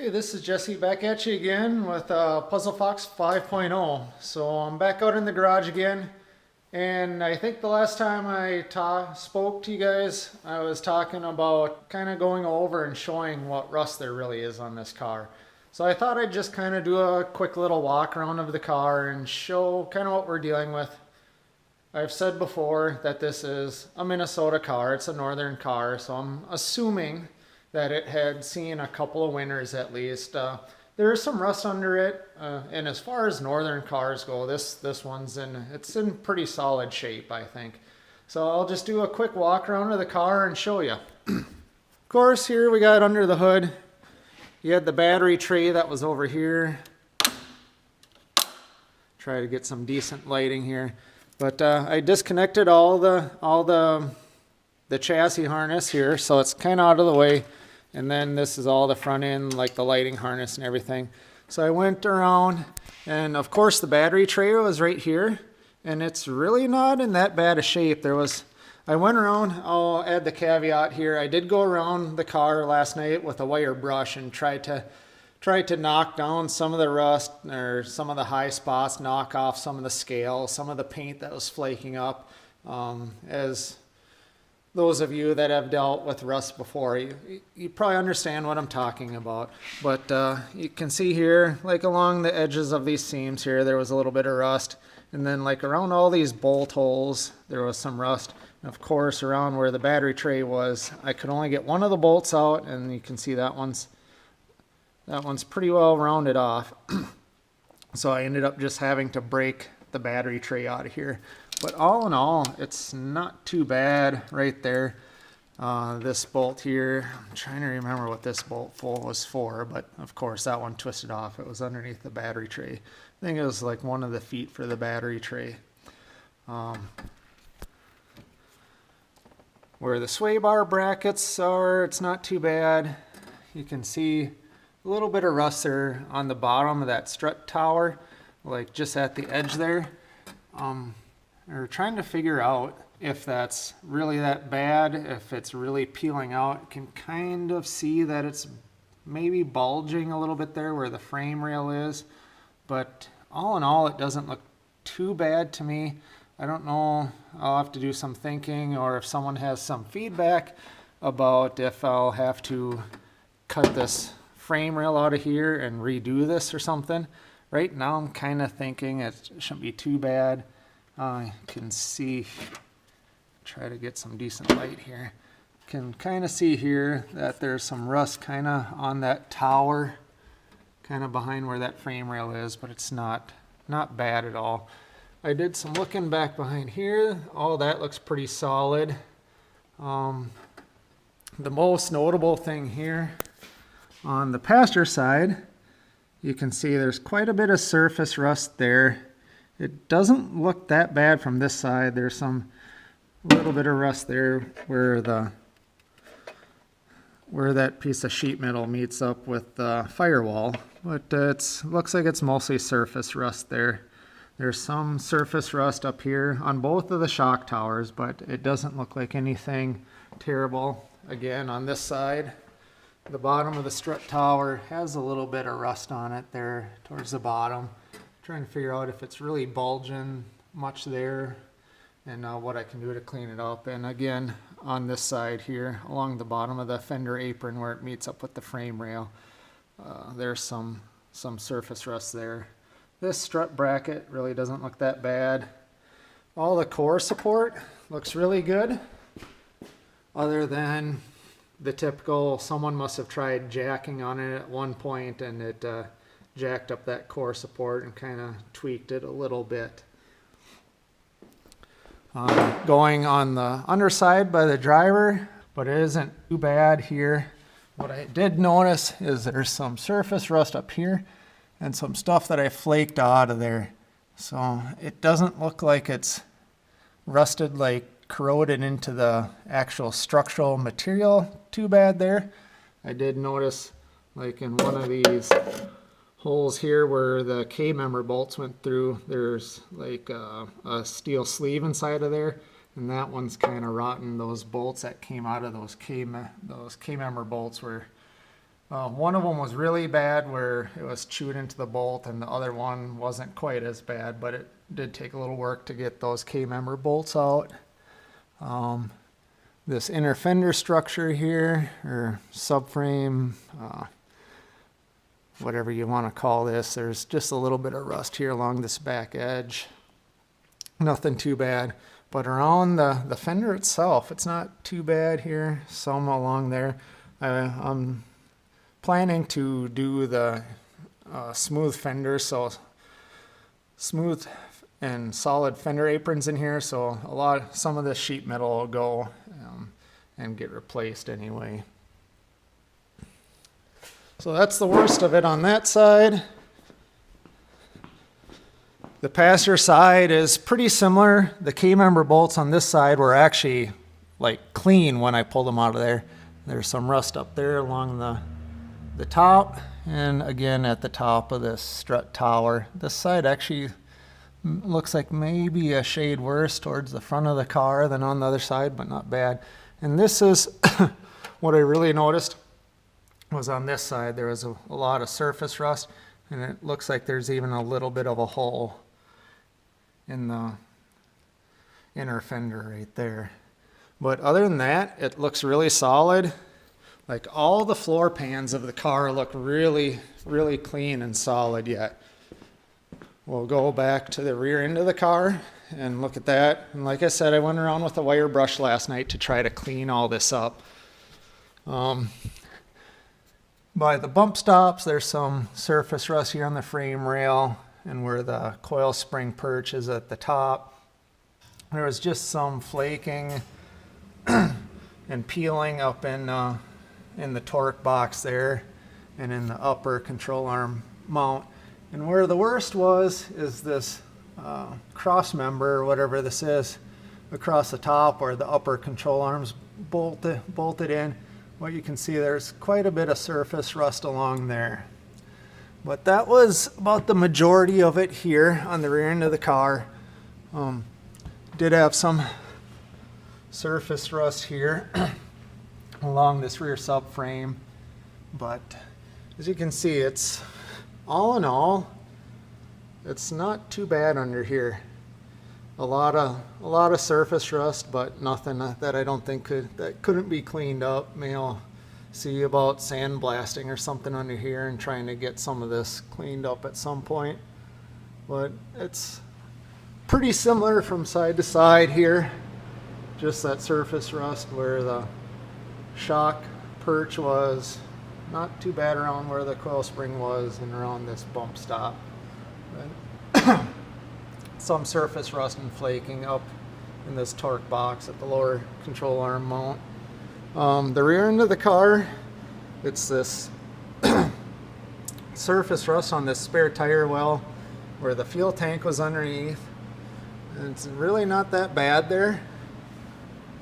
Hey, this is Jesse back at you again with Puzzle Fox 5.0. So I'm back out in the garage again, and I think the last time I spoke to you guys, I was talking about kind of going over and showing what rust there really is on this car. So I thought I'd just kind of do a quick little walk around of the car and show kind of what we're dealing with. I've said before that this is a Minnesota car, it's a northern car, so I'm assuming that it had seen a couple of winters at least. There is some rust under it, and as far as northern cars go, this one's it's in pretty solid shape, I think. So I'll just do a quick walk around of the car and show you. Of course, here we got under the hood, you had the battery tray that was over here. Try to get some decent lighting here, but I disconnected all the chassis harness here, so it's kind of out of the way. And then this is all the front end, like the lighting harness and everything. So I went around, and of course the battery tray was right here, and it's really not in that bad a shape. I went around, I'll add the caveat here, I did go around the car last night with a wire brush and tried to knock down some of the rust, or some of the high spots, knock off some of the scale, some of the paint that was flaking up. As those of you that have dealt with rust before, you probably understand what I'm talking about. But you can see here, like along the edges of these seams here, there was a little bit of rust. And then like around all these bolt holes, there was some rust. And of course, around where the battery tray was, I could only get one of the bolts out, and you can see that one's pretty well rounded off. So I ended up just having to break the battery tray out of here. But all in all, it's not too bad right there. This bolt here, I'm trying to remember what this bolt was for, but of course that one twisted off. It was underneath the battery tray. I think it was like one of the feet for the battery tray. Where the sway bar brackets are, it's not too bad. You can see a little bit of rust there on the bottom of that strut tower, like just at the edge there. We're trying to figure out if that's really that bad, if it's really peeling out. You can kind of see that it's maybe bulging a little bit there where the frame rail is, but all in all, it doesn't look too bad to me. I don't know, I'll have to do some thinking, or if someone has some feedback about if I'll have to cut this frame rail out of here and redo this or something. Right now I'm kind of thinking it shouldn't be too bad. I can see, try to get some decent light here. Can kind of see here that there's some rust kind of on that tower, kind of behind where that frame rail is, but it's not bad at all. I did some looking back behind here. All that looks pretty solid. The most notable thing here on the passenger side, you can see there's quite a bit of surface rust there. It doesn't look that bad from this side. There's some little bit of rust there where that piece of sheet metal meets up with the firewall, but it looks like it's mostly surface rust there. There's some surface rust up here on both of the shock towers, but it doesn't look like anything terrible. Again, on this side, the bottom of the strut tower has a little bit of rust on it there towards the bottom. Trying to figure out if it's really bulging much there, and what I can do to clean it up. And again, on this side here, along the bottom of the fender apron where it meets up with the frame rail, there's some surface rust there. This strut bracket really doesn't look that bad. All the core support looks really good, other than the typical, someone must have tried jacking on it at one point and it jacked up that core support and kind of tweaked it a little bit. Going on the underside by the driver, but it isn't too bad here. What I did notice is there's some surface rust up here and some stuff that I flaked out of there. So it doesn't look like it's rusted, like corroded into the actual structural material too bad there. I did notice, like in one of these holes here where the K-member bolts went through, there's like a steel sleeve inside of there, and that one's kind of rotten. Those bolts that came out of those K-member bolts were One of them was really bad where it was chewed into the bolt, and the other one wasn't quite as bad, but it did take a little work to get those K-member bolts out. This inner fender structure here, or subframe, whatever you want to call this, there's just a little bit of rust here along this back edge. Nothing too bad, but around the fender itself, it's not too bad here. Some along there. I'm planning to do the smooth fender, so smooth and solid fender aprons in here, so some of the sheet metal will go and get replaced anyway. So that's the worst of it on that side. The passenger side is pretty similar. The K-member bolts on this side were actually like clean when I pulled them out of there. There's some rust up there along the top, and again at the top of this strut tower. This side actually looks like maybe a shade worse towards the front of the car than on the other side, but not bad. And this is what I really noticed was on this side there was a lot of surface rust, and it looks like there's even a little bit of a hole in the inner fender right there. But other than that, it looks really solid. Like all the floor pans of the car look really, really clean and solid yet. We'll go back to the rear end of the car and look at that. And like I said, I went around with a wire brush last night to try to clean all this up. By the bump stops, there's some surface rust here on the frame rail and where the coil spring perch is at the top. There was just some flaking and peeling up in the torque box there and in the upper control arm mount. And where the worst was is this cross member, or whatever this is, across the top where the upper control arms bolted in. What you can see, there's quite a bit of surface rust along there. But that was about the majority of it here on the rear end of the car. Did have some surface rust here along this rear subframe, but as you can see, it's all in all, it's not too bad under here. A lot of surface rust, but nothing that I don't think couldn't be cleaned up. Maybe I'll see about sandblasting or something under here and trying to get some of this cleaned up at some point. But it's pretty similar from side to side here. Just that surface rust where the shock perch was, not too bad around where the coil spring was and around this bump stop. But some surface rust and flaking up in this torque box at the lower control arm mount. The rear end of the car, it's this surface rust on this spare tire well where the fuel tank was underneath. And it's really not that bad there.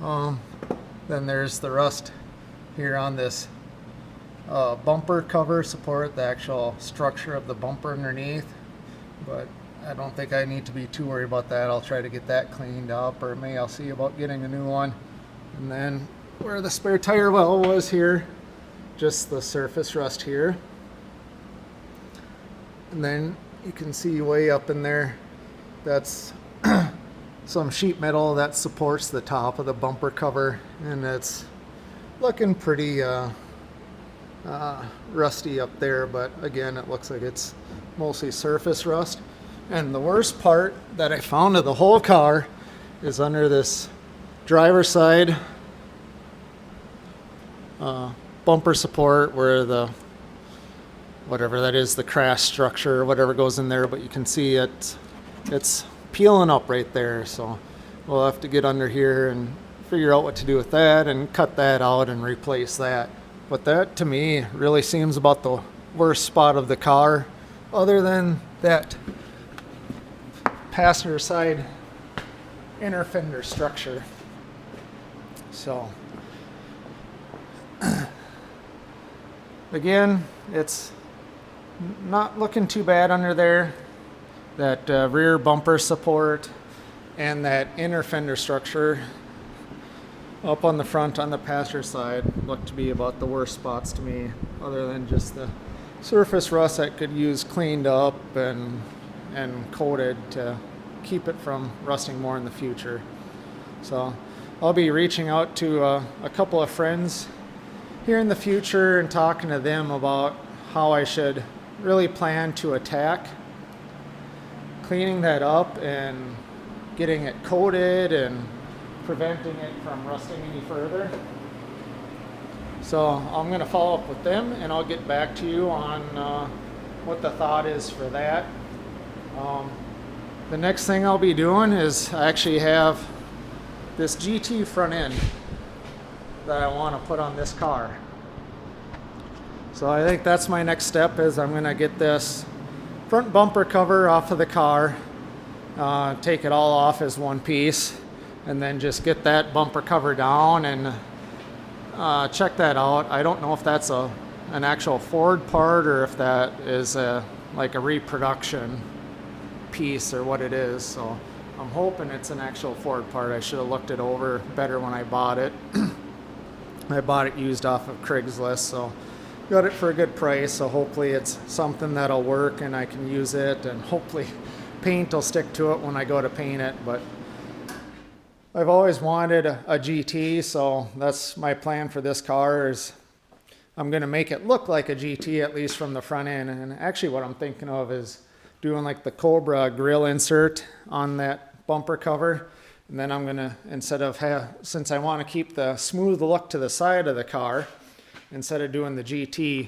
Then there's the rust here on this bumper cover support, the actual structure of the bumper underneath. But I don't think I need to be too worried about that. I'll try to get that cleaned up, or maybe I'll see about getting a new one. And then where the spare tire well was here, just the surface rust here. And then you can see way up in there, that's some sheet metal that supports the top of the bumper cover, and it's looking pretty rusty up there, but again, it looks like it's mostly surface rust. And the worst part that I found of the whole car is under this driver's side bumper support, where the whatever that is, the crash structure or whatever goes in there, but you can see it's peeling up right there. So we'll have to get under here and figure out what to do with that and cut that out and replace that. But that to me really seems about the worst spot of the car, other than that passenger side inner fender structure. So again, it's not looking too bad under there. That rear bumper support and that inner fender structure up on the front on the passenger side look to be about the worst spots to me, other than just the surface rust that could use cleaned up and coated to keep it from rusting more in the future. So I'll be reaching out to a couple of friends here in the future and talking to them about how I should really plan to attack cleaning that up and getting it coated and preventing it from rusting any further. So I'm going to follow up with them and I'll get back to you on what the thought is for that. The next thing I'll be doing is I actually have this GT front end that I want to put on this car. So I think that's my next step, is I'm going to get this front bumper cover off of the car, take it all off as one piece, and then just get that bumper cover down and check that out. I don't know if that's an actual Ford part or if that is like a reproduction piece or what it is. So I'm hoping it's an actual Ford part. I should have looked it over better when I bought it. I bought it used off of Craigslist, so got it for a good price. So hopefully it's something that'll work and I can use it, and hopefully paint will stick to it when I go to paint it. But I've always wanted a GT, so that's my plan for this car. Is I'm going to make it look like a GT, at least from the front end. And actually what I'm thinking of is doing like the Cobra grill insert on that bumper cover. And then I'm going to, instead of since I want to keep the smooth look to the side of the car, instead of doing the GT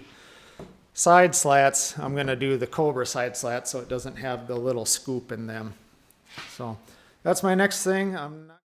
side slats, I'm going to do the Cobra side slats so it doesn't have the little scoop in them. So that's my next thing. I'm not